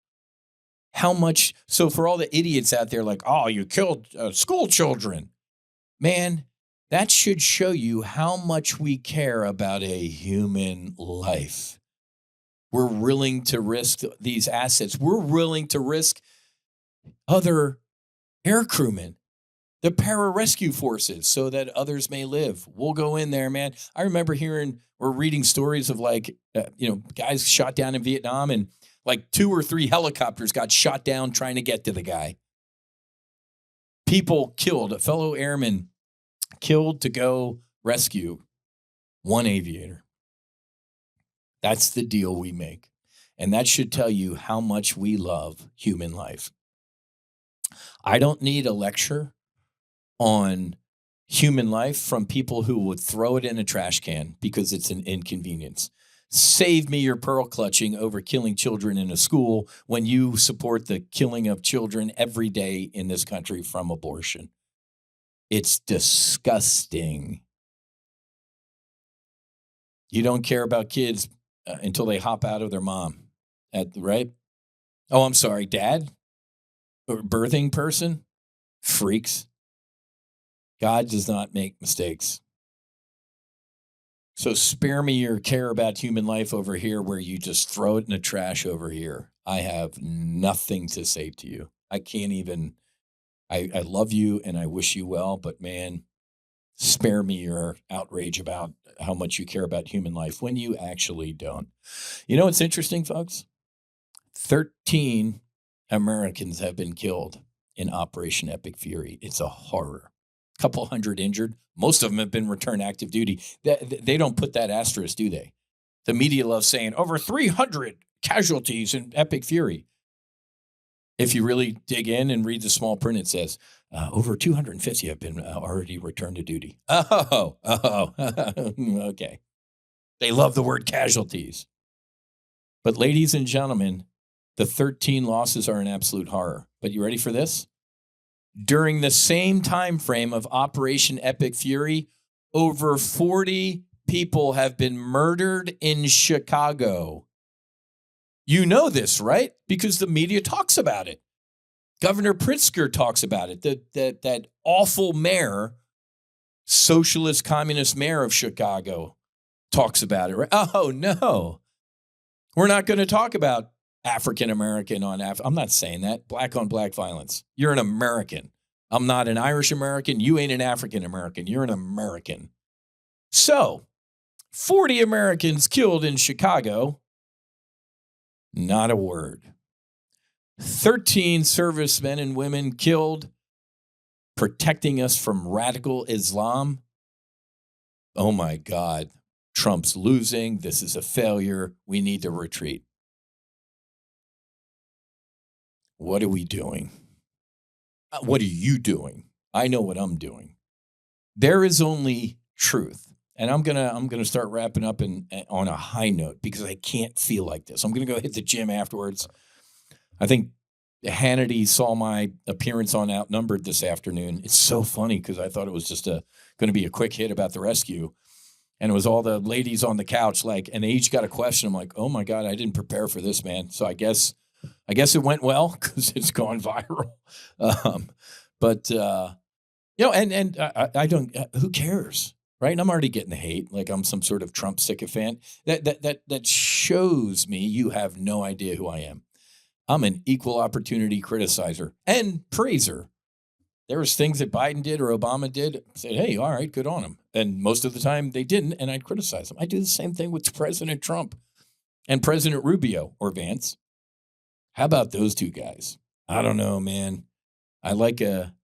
How much, so for all the idiots out there like, oh, you killed school children. Man, that should show you how much we care about a human life. We're willing to risk these assets. We're willing to risk other aircrewmen, the pararescue forces, so that others may live. We'll go in there, man. I remember hearing or reading stories of guys shot down in Vietnam and like 2 or 3 helicopters got shot down trying to get to the guy. People killed, a fellow airman killed to go rescue one aviator. That's the deal we make. And that should tell you how much we love human life. I don't need a lecture on human life from people who would throw it in a trash can because it's an inconvenience. Save me your pearl clutching over killing children in a school when you support the killing of children every day in this country from abortion. It's disgusting. You don't care about kids until they hop out of their mom, right? Oh, I'm sorry, dad? Or birthing person? Freaks. God does not make mistakes. So spare me your care about human life over here where you just throw it in the trash over here. I have nothing to say to you. I can't even, I love you and I wish you well, but man, spare me your outrage about how much you care about human life when you actually don't. You know what's interesting, folks? 13 Americans have been killed in Operation Epic Fury. It's a horror. A couple hundred injured. Most of them have been returned active duty. They don't put that asterisk, do they? The media loves saying over 300 casualties in Epic Fury. If you really dig in and read the small print, it says over 250 have been already returned to duty. Oh, okay. They love the word casualties. But ladies and gentlemen, the 13 losses are an absolute horror. But you ready for this? During the same time frame of Operation Epic Fury, over 40 people have been murdered in Chicago. You know this, right? Because the media talks about it. Governor Pritzker talks about it. That awful mayor, socialist communist mayor of Chicago, talks about it, right? Oh, no. We're not going to talk about African American on I'm not saying that. Black on black violence. You're an American. I'm not an Irish American. You ain't an African American. You're an American. So, 40 Americans killed in Chicago. Not a word. 13 servicemen and women killed protecting us from radical Islam. Oh my God. Trump's losing. This is a failure. We need to retreat. What are we doing? What are you doing? I know what I'm doing. There is only truth. And I'm gonna start wrapping up on a high note because I can't feel like this. I'm gonna go hit the gym afterwards. I think Hannity saw my appearance on Outnumbered this afternoon. It's so funny because I thought it was just going to be a quick hit about the rescue, and it was all the ladies on the couch, and they each got a question. I'm like, oh my God, I didn't prepare for this, man. So I guess it went well because it's gone viral. But and I don't. Who cares? Right? And I'm already getting the hate, like I'm some sort of Trump sycophant. That shows me you have no idea who I am. I'm an equal opportunity criticizer and praiser. There was things that Biden did or Obama did. I said, hey, all right, good on them. And most of the time they didn't, and I'd criticize them. I do the same thing with President Trump and President Rubio or Vance. How about those two guys? I don't know, man. I like a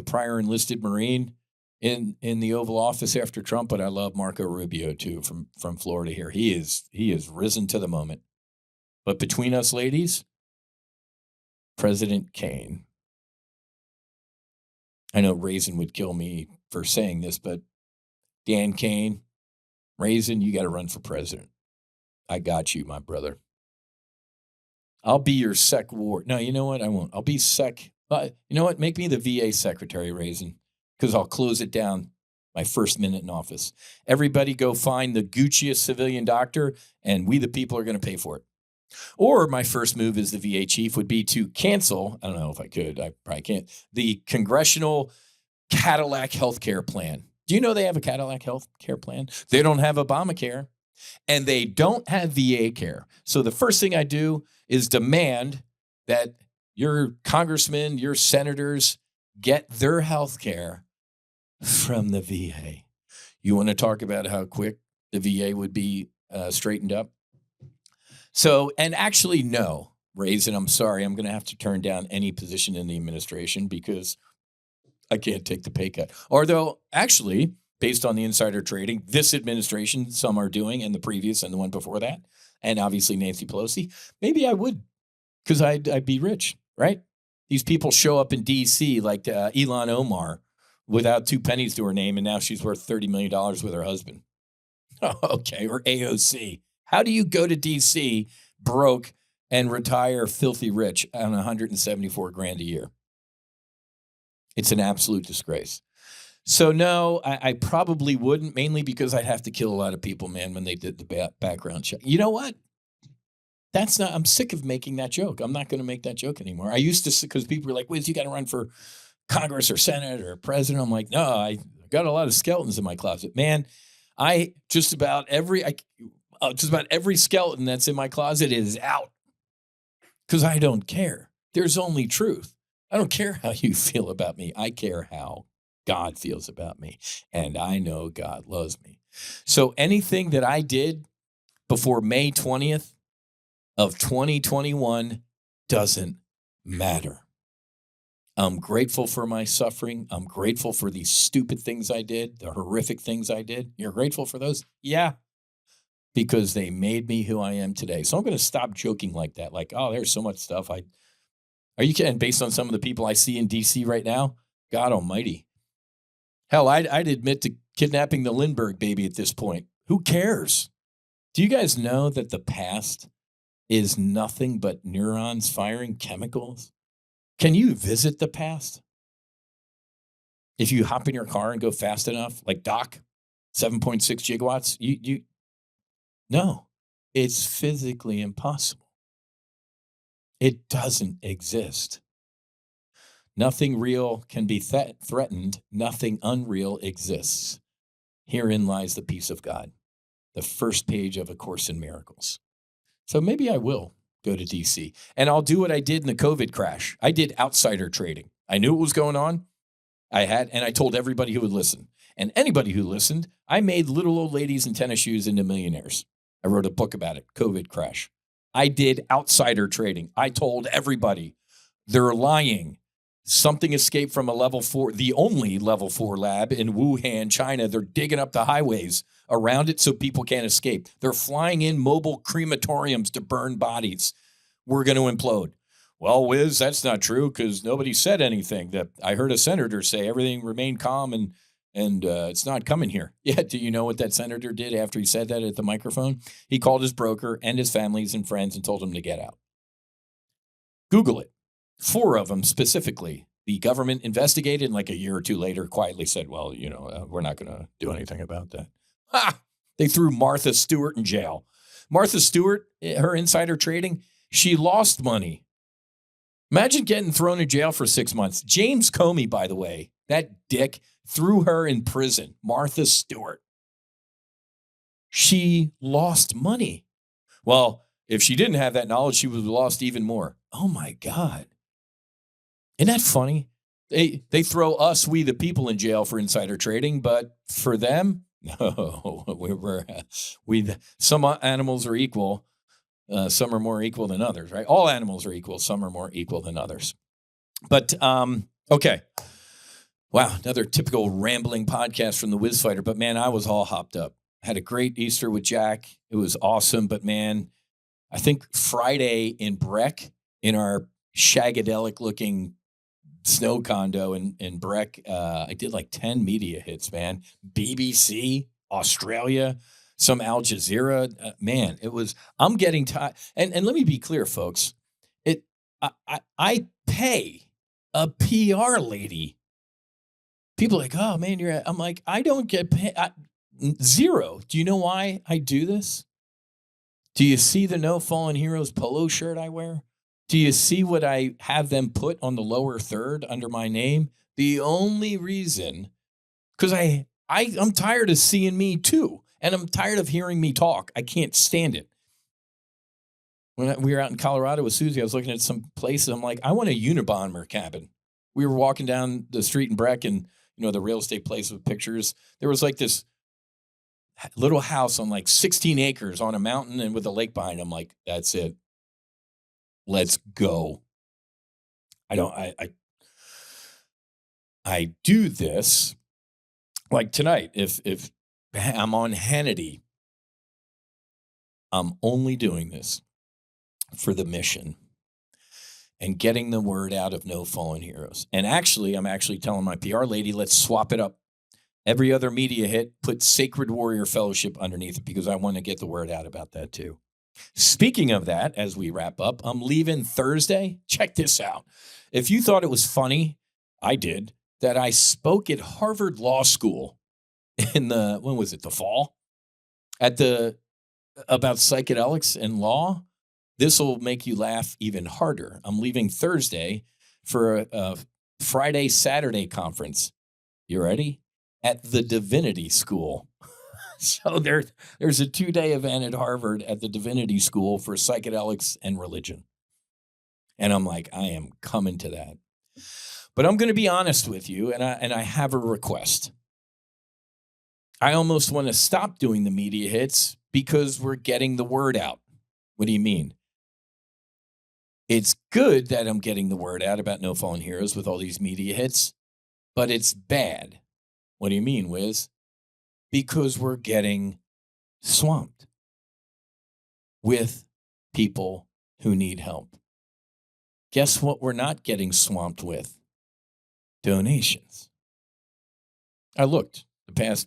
prior enlisted Marine in the Oval Office after Trump, but I love Marco Rubio too from Florida here. He is risen to the moment. But between us ladies, President Kane. I know Raisin would kill me for saying this, but Dan Kane, Raisin, you got to run for president. I got you, my brother. I'll be your sec ward. No, you know what? I won't. I'll be sec. You know what? Make me the VA secretary, Raisin, because I'll close it down my first minute in office. Everybody go find the Gucciest civilian doctor, and we the people are going to pay for it. Or my first move as the VA chief would be to cancel, I don't know if I could, I probably can't, the congressional Cadillac healthcare plan. Do you know they have a Cadillac healthcare plan? They don't have Obamacare, and they don't have VA care. So the first thing I do is demand that your congressmen, your senators get their healthcare from the VA. You want to talk about how quick the VA would be straightened up? So, and actually, no, Raisin, I'm sorry. I'm going to have to turn down any position in the administration because I can't take the pay cut. Although, actually, based on the insider trading, this administration, some are doing, and the previous and the one before that, and obviously Nancy Pelosi, maybe I would because I'd be rich, right? These people show up in D.C. like Ilhan Omar without 2 pennies to her name, and now she's worth $30 million with her husband. Okay, or AOC. How do you go to D.C. broke and retire filthy rich on $174,000 a year? It's an absolute disgrace. So no, I probably wouldn't, mainly because I'd have to kill a lot of people, man, when they did the background check. You know what? I'm sick of making that joke. I'm not going to make that joke anymore. I used to, because people were like, Whiz, you got to run for Congress or Senate or president. I'm like, no, I got a lot of skeletons in my closet. Man, just about every skeleton that's in my closet is out because I don't care. There's only truth. I don't care how you feel about me. I care how God feels about me. And I know God loves me. So anything that I did before May 20th of 2021 doesn't matter. I'm grateful for my suffering. I'm grateful for these stupid things I did, the horrific things I did. You're grateful for those? Yeah. Because they made me who I am today. So I'm going to stop joking like that. Like, oh, there's so much stuff. Are you kidding? Based on some of the people I see in D.C. right now, God almighty. Hell, I'd admit to kidnapping the Lindbergh baby at this point. Who cares? Do you guys know that the past is nothing but neurons firing chemicals? Can you visit the past? If you hop in your car and go fast enough, like Doc, 7.6 gigawatts, no, it's physically impossible. It doesn't exist. Nothing real can be threatened. Nothing unreal exists. Herein lies the peace of God, the first page of A Course in Miracles. So maybe I will go to DC, and I'll do what I did in the COVID crash. I did outsider trading. I knew what was going on. And I told everybody who would listen. And anybody who listened, I made little old ladies in tennis shoes into millionaires. I wrote a book about it, COVID Crash. I did outsider trading. I told everybody they're lying. Something escaped from a level 4, the only level 4 lab in Wuhan, China. They're digging up the highways around it so people can't escape. They're flying in mobile crematoriums to burn bodies. We're going to implode. Well, Whiz, that's not true because nobody said anything. That I heard a senator say everything remained calm and it's not coming here. Yeah, do you know what that senator did after he said that at the microphone? He called his broker and his families and friends and told them to get out. Google it. 4 of them specifically. The government investigated and like a year or 2 later quietly said, well, we're not going to do anything about that. Ha! They threw Martha Stewart in jail. Martha Stewart, her insider trading, she lost money. Imagine getting thrown in jail for 6 months. James Comey, by the way, that dick, threw her in prison. Martha Stewart. She lost money. Well, if she didn't have that knowledge, she would have lost even more. Oh, my God. Isn't that funny? They throw us, we the people, in jail for insider trading, but for them, no. Some animals are equal. Some are more equal than others, right? All animals are equal. Some are more equal than others. But, okay. Wow, another typical rambling podcast from the Whiz Fighter. But, man, I was all hopped up. Had a great Easter with Jack. It was awesome. But, man, I think Friday in Breck, in our shagadelic-looking snow condo in Breck, I did like 10 media hits, man. BBC, Australia, some Al Jazeera. Man, it was, I'm getting tired. And let me be clear, folks. I pay a PR lady. People are like, oh, man, I'm like, I don't get paid. Zero. Do you know why I do this? Do you see the No Fallen Heroes polo shirt I wear? Do you see what I have them put on the lower third under my name? The only reason, because I'm tired of seeing me too, and I'm tired of hearing me talk. I can't stand it. When we were out in Colorado with Susie, I was looking at some places. I'm like, I want a Unabomber cabin. We were walking down the street in Breck, and the real estate place with pictures. There was like this little house on like 16 acres on a mountain and with a lake behind. I'm like, that's it. Let's go. I do this like tonight. If I'm on Hannity, I'm only doing this for the mission and getting the word out of No Fallen Heroes. And actually, I'm actually telling my PR lady, let's swap it up. Every other media hit, put Sacred Warrior Fellowship underneath it because I want to get the word out about that too. Speaking of that, as we wrap up, I'm leaving Thursday. Check this out. If you thought it was funny, I did, that I spoke at Harvard Law School in the fall? About psychedelics and law. This will make you laugh even harder. I'm leaving Thursday for a Friday, Saturday conference. You ready? At the Divinity School. So there's a 2-day event at Harvard at the Divinity School for psychedelics and religion. And I'm like, I am coming to that. But I'm going to be honest with you, and I have a request. I almost want to stop doing the media hits because we're getting the word out. What do you mean? It's good that I'm getting the word out about No Fallen Heroes with all these media hits, but it's bad. What do you mean, Whiz? Because we're getting swamped with people who need help. Guess what we're not getting swamped with? Donations. I looked the past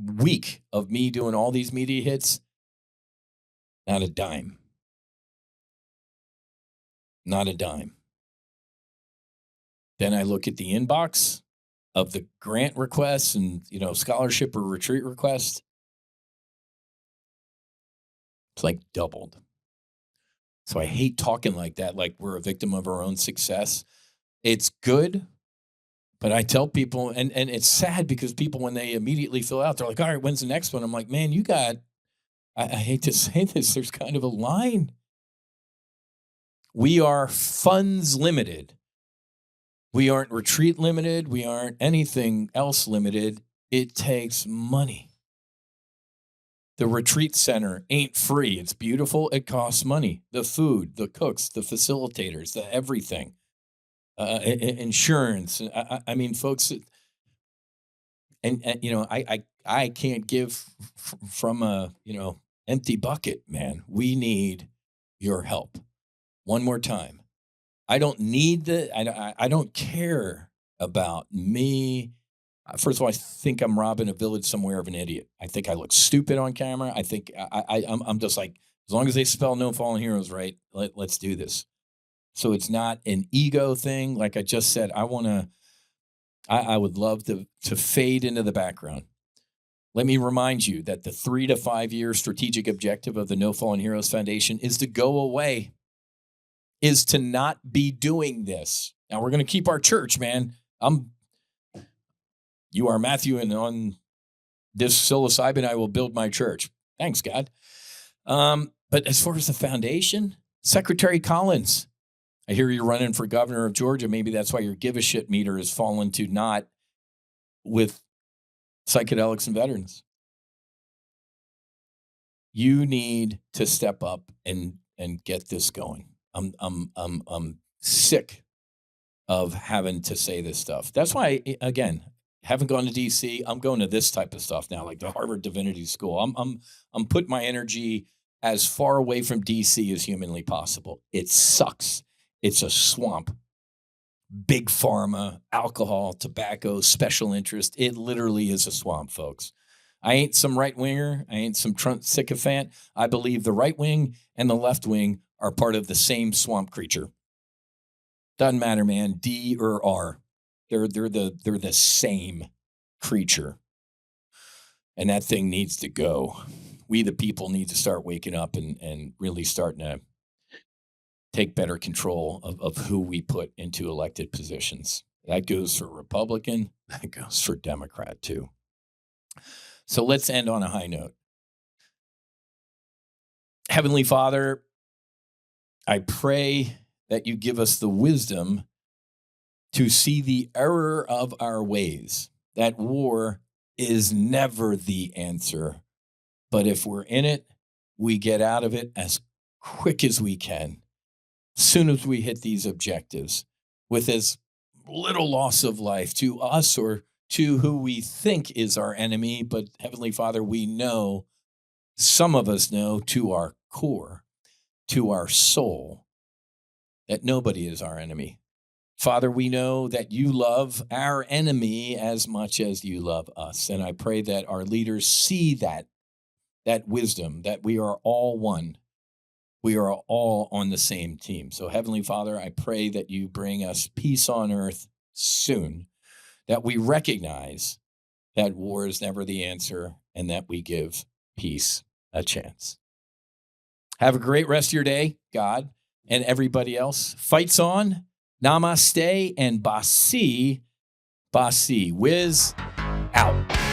week of me doing all these media hits, not a dime. Not a dime. Then I look at the inbox of the grant requests and, scholarship or retreat request. It's like doubled. So I hate talking like that, like we're a victim of our own success. It's good, but I tell people, and it's sad because people, when they immediately fill out, they're like, all right, when's the next one? I'm like, man, I hate to say this, there's kind of a line. We are funds limited. We aren't retreat limited. We aren't anything else limited. It takes money. The retreat center ain't free. It's beautiful. It costs money. The food, the cooks, the facilitators, the everything, insurance. I mean, folks, and I can't give from a empty bucket, man. We need your help. One more time. I don't need I don't care about me. First of all, I think I'm robbing a village somewhere of an idiot. I think I look stupid on camera. I think I'm just like, as long as they spell No Fallen Heroes right, let's do this. So it's not an ego thing. Like I just said, I would love to fade into the background. Let me remind you that the 3 to 5 year strategic objective of the No Fallen Heroes Foundation is to go away, is to not be doing this. Now we're going to keep our church, man. You are Matthew, and on this psilocybin, I will build my church. Thanks, God. But as far as the foundation, Secretary Collins, I hear you're running for governor of Georgia. Maybe that's why your give a shit meter has fallen to not with psychedelics and veterans. You need to step up and get this going. I'm sick of having to say this stuff. That's why, again, haven't gone to DC. I'm going to this type of stuff now, like the Harvard Divinity School. I'm putting my energy as far away from DC as humanly possible. It sucks. It's a swamp. Big pharma, alcohol, tobacco, special interest. It literally is a swamp, folks. I ain't some right winger. I ain't some Trump sycophant. I believe the right wing and the left wing are part of the same swamp creature. Doesn't matter, man. D or R. They're the same creature. And that thing needs to go. We, the people, need to start waking up and really starting to take better control of who we put into elected positions. That goes for Republican. That goes for Democrat, too. So let's end on a high note. Heavenly Father, I pray that you give us the wisdom to see the error of our ways, that war is never the answer. But if we're in it, we get out of it as quick as we can, as soon as we hit these objectives, with as little loss of life to us or to who we think is our enemy. But Heavenly Father, we know, some of us know to our core, to our soul, that nobody is our enemy. Father, we know that you love our enemy as much as you love us. And I pray that our leaders see that wisdom, that we are all one. We are all on the same team. So Heavenly Father, I pray that you bring us peace on earth soon, that we recognize that war is never the answer and that we give peace a chance. Have a great rest of your day, God, and everybody else. Fights on. Namaste and Basi. Whiz out.